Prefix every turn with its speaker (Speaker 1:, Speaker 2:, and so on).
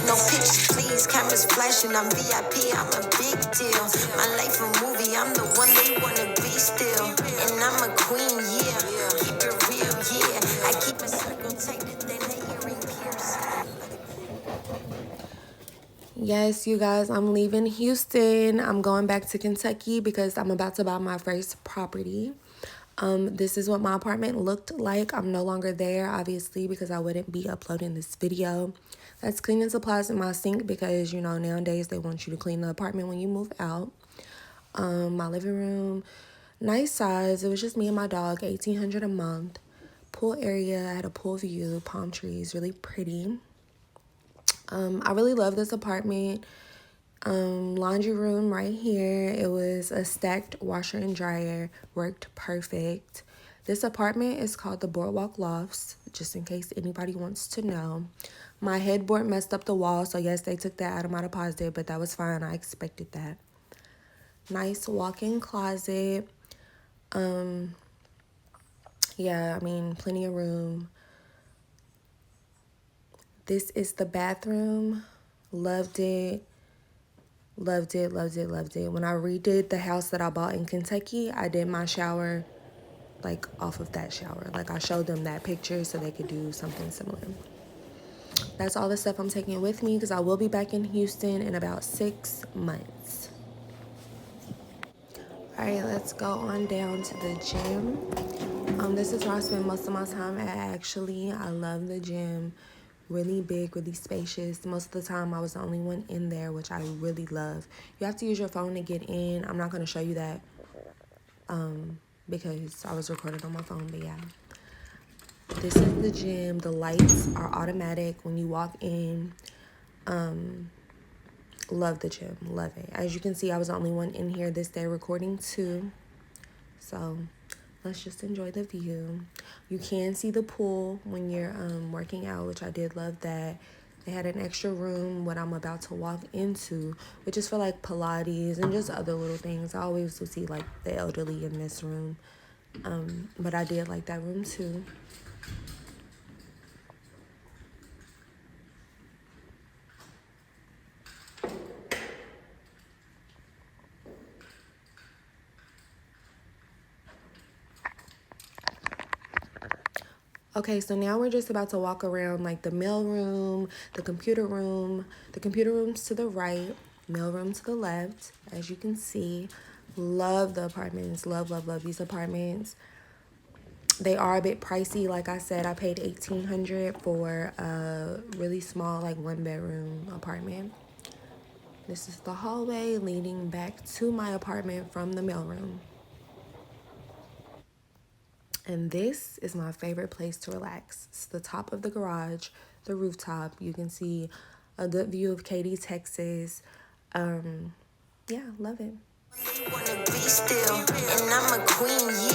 Speaker 1: No pictures, please. Cameras flashing. I'm VIP. I'm a big deal. My life a movie. I'm the one they wanna be still. And I'm a queen, yeah. Keep it real, yeah. I keep a circle tighter than an earring pierce.
Speaker 2: Yes, you guys, I'm leaving Houston. I'm going back to Kentucky because I'm about to buy my first property. This is what my apartment looked like. I'm no longer there, obviously, because I wouldn't be uploading this video. That's cleaning supplies in my sink because, you know, nowadays they want you to clean the apartment when you move out. My living room, nice size. It was just me and my dog, $1,800 a month. Pool area, I had a pool view, palm trees, really pretty. I really love this apartment. Laundry room right here. It was a stacked washer and dryer, worked perfect. This apartment is called the Boardwalk Lofts, just in case anybody wants to know. My headboard messed up the wall, so yes, they took that out of my deposit, but that was fine. I expected that. Nice walk-in closet. Yeah, I mean, plenty of room. This is the bathroom. Loved it. Loved it, loved it, loved it. When I redid the house that I bought in Kentucky, I did my shower like off of that shower. Like I showed them that picture so they could do something similar. That's all the stuff I'm taking with me because I will be back in Houston in about 6 months. All right, let's go on down to the gym. This is where I spend most of my time at, actually. I love the gym. Really big, really spacious. Most of the time, I was the only one in there, which I really love. You have to use your phone to get in. I'm not going to show you that because I was recording on my phone, but yeah. This is the gym. The lights are automatic when you walk in. Love the gym. Love it. As you can see, I was the only one in here this day recording too. So let's just enjoy the view. You can see the pool when you're working out, which I did love that. They had an extra room, what I'm about to walk into, which is for like Pilates and just other little things. I always will see like the elderly in this room. But I did like that room too. Okay, so now we're just about to walk around like the mail room, the computer room. The computer room's to the right, mail room to the left, as you can see. Love the apartments. Love, love, love these apartments. They are a bit pricey. Like I said, I paid $1,800 for a really small, like 1-bedroom apartment. This is the hallway leading back to my apartment from the mailroom. And this is my favorite place to relax. It's the top of the garage, the rooftop. You can see a good view of Katy, Texas. Yeah, love it.
Speaker 1: Wanna be still, and I'm a queen, yeah.